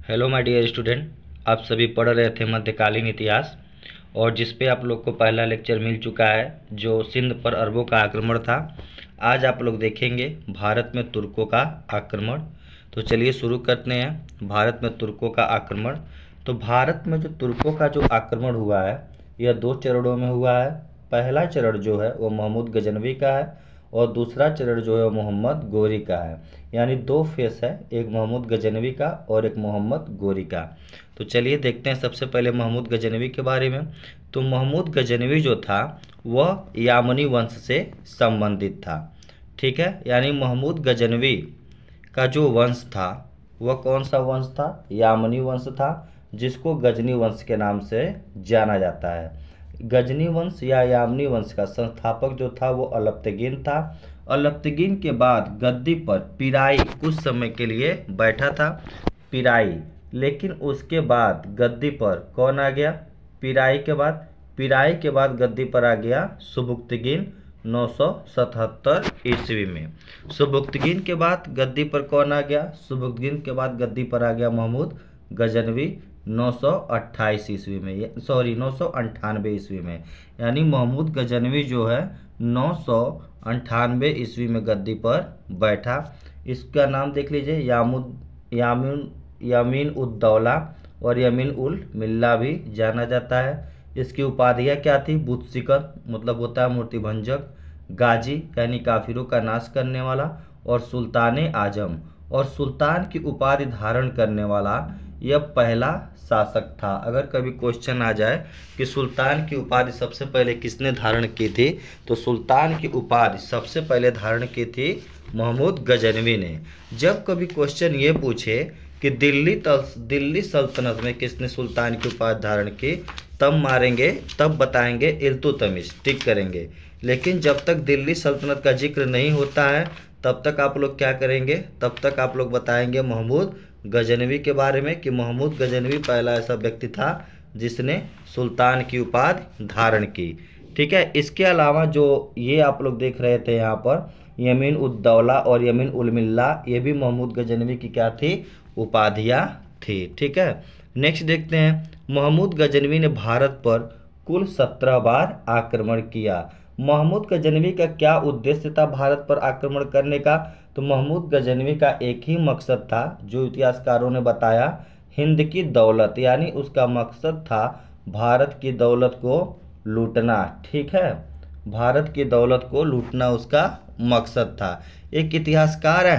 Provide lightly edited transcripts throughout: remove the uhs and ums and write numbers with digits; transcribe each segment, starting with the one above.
Hello my dear student, आप सभी पढ़ रहे थे मध्यकालीन इतिहास और जिस पे आप लोग को पहला लेक्चर मिल चुका है जो सिंध पर अरबों का आक्रमण था। आज आप लोग देखेंगे भारत में तुर्कों का आक्रमण। तो चलिए शुरू करते हैं। भारत में तुर्कों का आक्रमण। तो भारत में जो तुर्कों का जो आक्रमण हुआ है यह दो चरणों में हुआ है। पहला चरण जो है वो महमूद गजनवी का है और दूसरा चरण जो है वो मोहम्मद गोरी का है। यानी दो फेस है, एक महमूद गजनवी का और एक मोहम्मद गोरी का। तो चलिए देखते हैं सबसे पहले महमूद गजनवी के बारे में। तो महमूद गजनवी जो था वह यामनी वंश से संबंधित था। ठीक है, यानी महमूद गजनवी का जो वंश था वह कौन सा वंश था? यामनी वंश था, जिसको गजनी वंश के नाम से जाना जाता है। गजनी वंश या यामनी वंश का संस्थापक जो था वो अलप्तगीन था। अलप्तगीन के बाद गद्दी पर पिराई कुछ समय के लिए बैठा था, पिराई। लेकिन उसके बाद गद्दी पर कौन आ गया? पिराई के बाद गद्दी पर आ गया सुबुक्तगीन 977 ईस्वी में। सुबुक्तगीन के बाद गद्दी पर कौन आ गया? सुबुक्तगीन के बाद गद्दी पर आ गया महमूद गजनवी 928 ईस्वी में, 998 ईस्वी में। यानी महमूद गजनवी जो है 998 ईस्वी में गद्दी पर बैठा। इसका नाम देख लीजिए, यामीन उद दौला और यमीन उल मिल्ला भी जाना जाता है। इसकी उपाधियाँ क्या थी? बुतसिकन मतलब होता है मूर्ति भंजक, गाजी यानी काफिरों का नाश करने वाला, और सुल्तान आजम। और सुल्तान की उपाधि धारण करने वाला यह पहला शासक था। अगर कभी क्वेश्चन आ जाए कि सुल्तान की उपाधि सबसे पहले किसने धारण की थी, तो सुल्तान की उपाधि सबसे पहले धारण की थी महमूद गजनवी ने। जब कभी क्वेश्चन ये पूछे कि दिल्ली सल्तनत में किसने सुल्तान की उपाधि धारण की, तब बताएंगे इल्तुतमिश, टिक करेंगे। लेकिन जब तक दिल्ली सल्तनत का जिक्र नहीं होता है तब तक आप लोग क्या करेंगे? तब तक आप लोग बताएंगे महमूद गजनवी के बारे में कि महमूद गजनवी पहला ऐसा व्यक्ति था जिसने सुल्तान की उपाधि धारण की। ठीक है, इसके अलावा जो ये आप लोग देख रहे थे यहाँ पर यमीन उद दौला और यमीन उल मिल्ला, ये भी महमूद गजनवी की क्या थी? उपाधियाँ थी। ठीक है, नेक्स्ट देखते हैं। महमूद गजनवी ने भारत पर कुल 17 बार आक्रमण किया। महमूद गजनवी का क्या उद्देश्य था भारत पर आक्रमण करने का? तो महमूद गजनवी का एक ही मकसद था जो इतिहासकारों ने बताया, हिंद की दौलत। यानी उसका मकसद था भारत की दौलत को लूटना। ठीक है, भारत की दौलत को लूटना उसका मकसद था। एक इतिहासकार है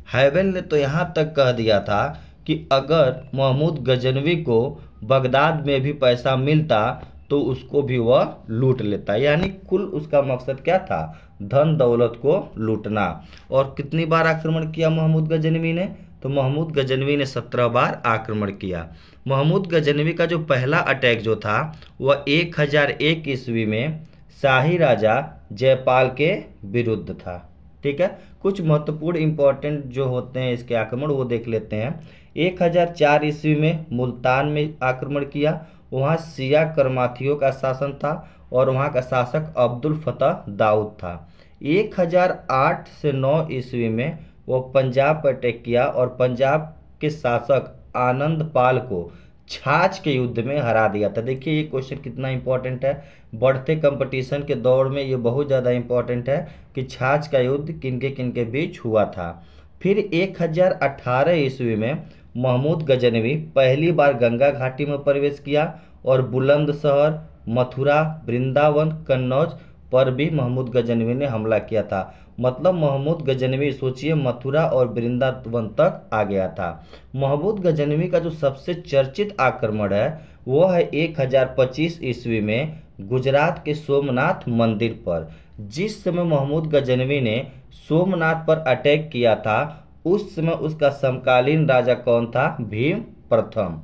हैवेल ने तो यहाँ तक कह दिया था कि अगर महमूद गजनवी को बगदाद में भी पैसा मिलता तो उसको भी वह लूट लेता। यानी कुल उसका मकसद क्या था? धन दौलत को लूटना। और कितनी बार आक्रमण किया महमूद गजनवी ने? तो महमूद गजनवी ने 17 बार आक्रमण किया। महमूद गजनवी का जो पहला अटैक जो था वह 1001 ईस्वी में शाही राजा जयपाल के विरुद्ध था। ठीक है, कुछ महत्वपूर्ण इंपॉर्टेंट जो होते हैं इसके आक्रमण वो देख लेते हैं। 1004 ईस्वी में मुल्तान में आक्रमण किया। वहाँ शिया करमाथियों का शासन था और वहाँ का शासक अब्दुल फतह दाऊद था। 1008 से 9 ईस्वी में वो पंजाब पर अटैक किया और पंजाब के शासक आनंद पाल को छाछ के युद्ध में हरा दिया था। देखिए ये क्वेश्चन कितना इंपॉर्टेंट है, बढ़ते कंपटीशन के दौर में ये बहुत ज़्यादा इंपॉर्टेंट है कि छाछ का युद्ध किनके किनके बीच हुआ था। फिर 1018 ईस्वी में महमूद गजनवी पहली बार गंगा घाटी में प्रवेश किया और बुलंदशहर, मथुरा, वृंदावन, कन्नौज पर भी महमूद गजनवी ने हमला किया था। मतलब महमूद गजनवी सोचिए मथुरा और वृंदावन तक आ गया था। महमूद गजनवी का जो सबसे चर्चित आक्रमण है वो है 1025 ईस्वी में गुजरात के सोमनाथ मंदिर पर। जिस समय महमूद गजनवी ने सोमनाथ पर अटैक किया था उस समय उसका समकालीन राजा कौन था? भीम प्रथम।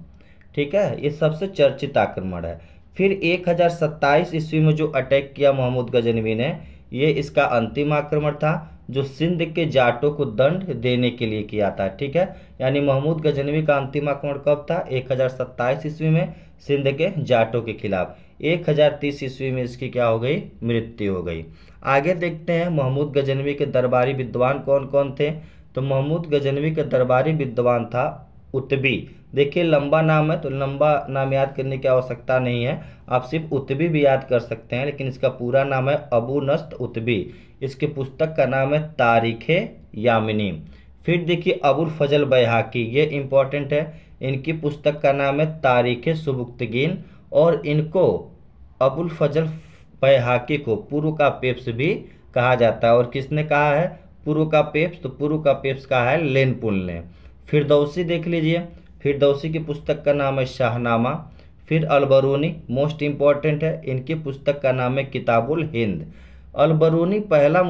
ठीक है, ये सबसे चर्चित आक्रमण है। फिर 1027 ईस्वी में जो अटैक किया महमूद गजनवी ने, ये इसका अंतिम आक्रमण था जो सिंध के जाटों को दंड देने के लिए किया था। ठीक है, यानी महमूद गजनवी का अंतिम आक्रमण कब था? 1027 ईस्वी में सिंध के जाटों के खिलाफ। 1030 ईस्वी में इसकी क्या हो गई? मृत्यु हो गई। आगे देखते हैं महमूद गजनवी के दरबारी विद्वान कौन कौन थे। तो महमूद गजनवी के दरबारी विद्वान था उतबी। देखिए लंबा नाम है तो लंबा नाम याद करने की आवश्यकता नहीं है, आप सिर्फ उतबी भी याद कर सकते हैं, लेकिन इसका पूरा नाम है अबू नस्त उतबी। इसके पुस्तक का नाम है तारीख़ यामिनी। फिर देखिए अबुल फजल बैहाकी, ये इंपॉर्टेंट है, इनकी पुस्तक का नाम है तारीख़ सुबुक्तगीन। और इनको अबुल फजल बैहाकी को पूर्व का पेप्स भी कहा जाता है। और किसने कहा है पूर्व का पेप्स? तो पूर्व का पेप्स कहा है लेनपुल ने। फिरदौसी देख लीजिए, फिरदौसी की पुस्तक का नाम है शाहनामा। फिर अलबरूनी मोस्ट इम्पॉर्टेंट है, इनकी पुस्तक का नाम है किताबुल हिंद। अलबरूनी पहला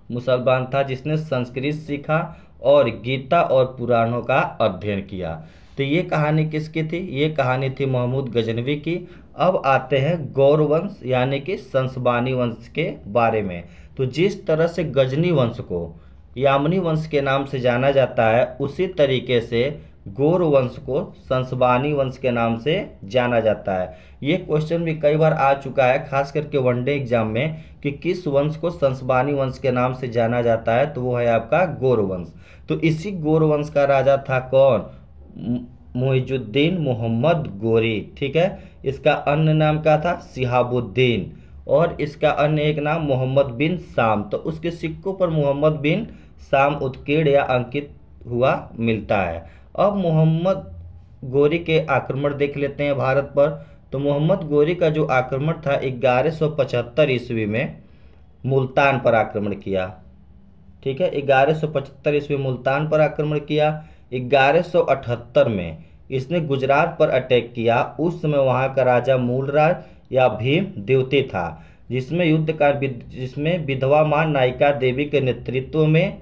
मुसलमान था जिसने संस्कृत सीखा और गीता और पुराणों का अध्ययन किया। तो ये कहानी किसकी थी? ये कहानी थी महमूद गजनवी की। अब आते हैं गौरवंश यानी कि संसबानी वंश के बारे में। तो जिस तरह से गजनी वंश को यामनी वंश के नाम से जाना जाता है, उसी तरीके से गौर वंश को संसबानी वंश के नाम से जाना जाता है। ये क्वेश्चन भी कई बार आ चुका है, खास करके वनडे एग्जाम में, कि किस वंश को संसबानी वंश के नाम से जाना जाता है, तो वो है आपका गौर वंश। तो इसी गौर वंश का राजा था कौन? मुइजुद्दीन मोहम्मद गोरी। ठीक है, इसका अन्य नाम क्या था? शिहाबुद्दीन। और इसका अन्य एक नाम मोहम्मद बिन शाम। तो उसके सिक्कों पर मोहम्मद बिन शाम उत्कीर्ण या अंकित हुआ मिलता है। अब मोहम्मद गोरी के आक्रमण देख लेते हैं भारत पर। तो मोहम्मद गोरी का जो आक्रमण था 1175 ईस्वी में मुल्तान पर आक्रमण किया। ठीक है, 1175 ईस्वी मुल्तान पर आक्रमण किया। 1178 में इसने गुजरात पर अटैक किया। उस समय वहाँ का राजा मूलराज या भीम द्वितीय था, जिसमें विधवा मां नायिका देवी के नेतृत्व में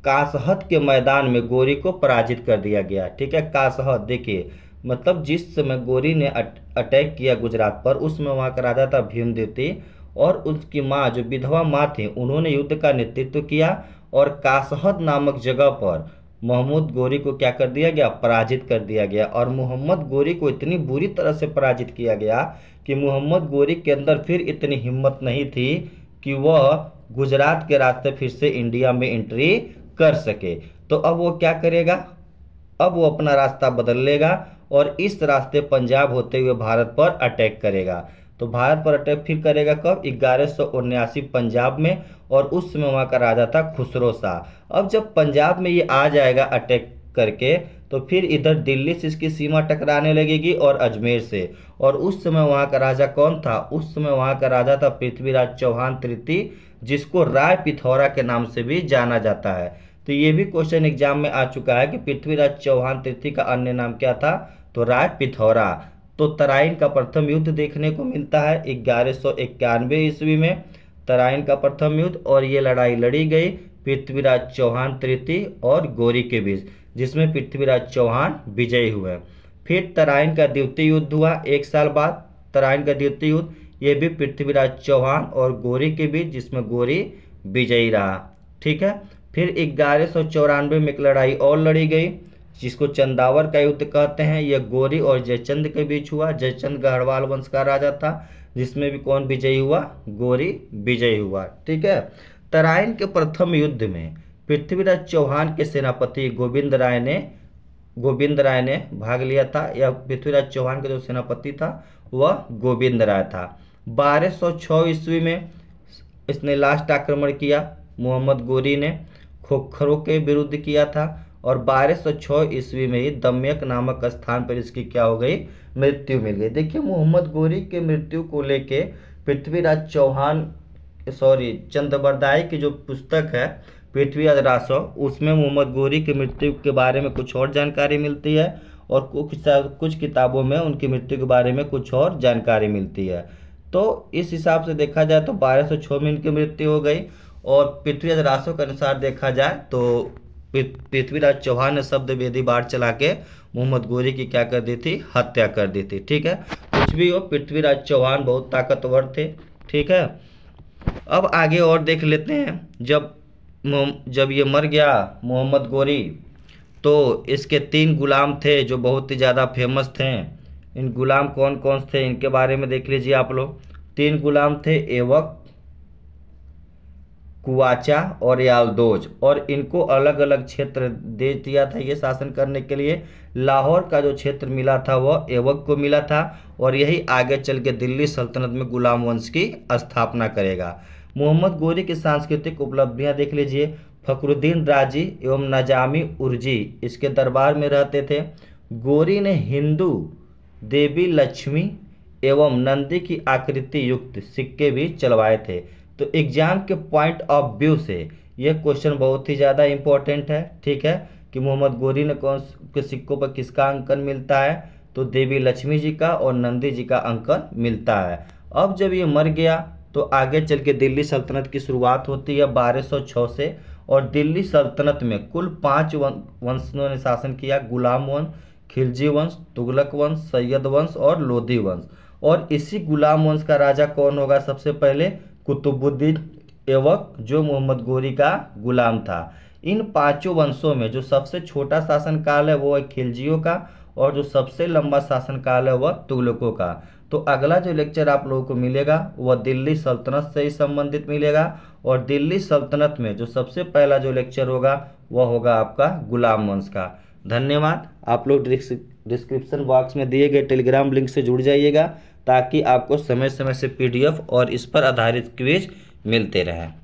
कासहत के मैदान में गोरी को पराजित कर दिया गया। ठीक है, कासहत देखिए, मतलब जिस समय गोरी ने अटैक किया गुजरात पर, उसमें वहाँ का राजा था भीम द्वितीय, और उसकी माँ जो विधवा माँ थी उन्होंने युद्ध का नेतृत्व किया। और कासहत नामक जगह पर मोहम्मद गोरी को क्या कर दिया गया? पराजित कर दिया गया। और मोहम्मद गोरी को इतनी बुरी तरह से पराजित किया गया कि मोहम्मद गोरी के अंदर फिर इतनी हिम्मत नहीं थी कि वह गुजरात के रास्ते फिर से इंडिया में एंट्री कर सके। तो अब वो क्या करेगा? अब वो अपना रास्ता बदल लेगा और इस रास्ते पंजाब होते हुए भारत पर अटैक करेगा। तो भारत पर अटैक फिर करेगा कब? 1179 पंजाब में, और उस समय वहाँ का राजा था खुसरो शाह। अब जब पंजाब में ये आ जाएगा अटैक करके, तो फिर इधर दिल्ली से इसकी सीमा टकराने लगेगी और अजमेर से। और उस समय वहाँ का राजा कौन था? उस समय वहाँ का राजा था पृथ्वीराज चौहान तृतीय, जिसको राय पिथौरा के नाम से भी जाना जाता है। तो ये भी क्वेश्चन एग्जाम में आ चुका है कि पृथ्वीराज चौहान तृतीय का अन्य नाम क्या था? तो राय पिथौरा। तो तराइन का प्रथम युद्ध देखने को मिलता है 1191 ईस्वी में, तराइन का प्रथम युद्ध, और ये लड़ाई लड़ी गई पृथ्वीराज चौहान तृतीय और गोरी के बीच, जिसमें पृथ्वीराज चौहान विजयी हुए। फिर तराइन का द्वितीय युद्ध हुआ 1 साल बाद, तराइन का द्वितीय युद्ध, ये भी पृथ्वीराज चौहान और गोरी के बीच, जिसमें गोरी विजयी रहा। ठीक है, फिर 1194 में एक लड़ाई और लड़ी गई जिसको चंदावर का युद्ध कहते हैं। यह गोरी और जयचंद के बीच हुआ। जयचंद गढ़वाल वंश का राजा था, जिसमें भी कौन विजयी हुआ? गोरी विजयी हुआ। ठीक है, तराइन के प्रथम युद्ध में पृथ्वीराज चौहान के सेनापति गोविंद राय ने भाग लिया था। या पृथ्वीराज चौहान का जो सेनापति था वह गोविंद राय था। 1206 ईस्वी में इसने लास्ट आक्रमण किया, मोहम्मद गोरी ने खोखरों के विरुद्ध किया था। और 1206 ईस्वी में ही दम्यक नामक स्थान पर इसकी क्या हो गई? मृत्यु मिल गई। देखिए मोहम्मद गोरी के मृत्यु को लेके पृथ्वीराज चंद्रबरदाई की जो पुस्तक है पृथ्वीराज रासो, उसमें मोहम्मद गोरी की मृत्यु के बारे में कुछ और जानकारी मिलती है, और कुछ किताबों में उनकी मृत्यु के बारे में कुछ और जानकारी मिलती है। तो इस हिसाब से देखा जाए तो 1206 में इनकी मृत्यु हो गई। और पृथ्वीराज रासो के अनुसार देखा जाए तो पृथ्वीराज चौहान ने शब्द वेदी बाढ़ चला के मोहम्मद गोरी की क्या कर दी थी? हत्या कर दी थी। ठीक है, कुछ भी हो, पृथ्वीराज चौहान बहुत ताकतवर थे। ठीक है, अब आगे और देख लेते हैं। जब ये मर गया मोहम्मद गोरी, तो इसके 3 गुलाम थे जो बहुत ही ज़्यादा फेमस थे। इन गुलाम कौन कौन थे इनके बारे में देख लीजिए आप लोग। 3 गुलाम थे, कुआचा और याल्दोज, और इनको अलग अलग क्षेत्र दे दिया था ये शासन करने के लिए। लाहौर का जो क्षेत्र मिला था वह ऐबक को मिला था, और यही आगे चल के दिल्ली सल्तनत में गुलाम वंश की स्थापना करेगा। मोहम्मद गोरी की सांस्कृतिक उपलब्धियां देख लीजिए। फखरुद्दीन राजी एवं नजामी उर्जी इसके दरबार में रहते थे। गोरी ने हिंदू देवी लक्ष्मी एवं नंदी की आकृति युक्त सिक्के भी चलवाए थे। तो एग्जाम के पॉइंट ऑफ व्यू से यह क्वेश्चन बहुत ही ज़्यादा इंपॉर्टेंट है, ठीक है, कि मोहम्मद गोरी ने कौन के सिक्कों पर किसका अंकन मिलता है, तो देवी लक्ष्मी जी का और नंदी जी का अंकन मिलता है। अब जब ये मर गया तो आगे चल के दिल्ली सल्तनत की शुरुआत होती है 1206 से, और दिल्ली सल्तनत में कुल 5 वंशों ने शासन किया। गुलाम वंश, खिलजी वंश, तुगलक वंश, सैयद वंश और लोधी वंश। और इसी गुलाम वंश का राजा कौन होगा? सबसे पहले कुतुबुद्दीन ऐबक, जो मोहम्मद गोरी का गुलाम था। इन पांचों वंशों में जो सबसे छोटा शासनकाल है वो है खिलजियों का, और जो सबसे लंबा शासनकाल है वह तुगलकों का। तो अगला जो लेक्चर आप लोगों को मिलेगा वह दिल्ली सल्तनत से ही संबंधित मिलेगा, और दिल्ली सल्तनत में जो सबसे पहला जो लेक्चर होगा वह होगा आपका गुलाम वंश का। धन्यवाद। आप लोग डिस्क्रिप्शन बॉक्स में दिए गए टेलीग्राम लिंक से जुड़ जाइएगा, ताकि आपको समय समय से PDF और इस पर आधारित क्विज मिलते रहें।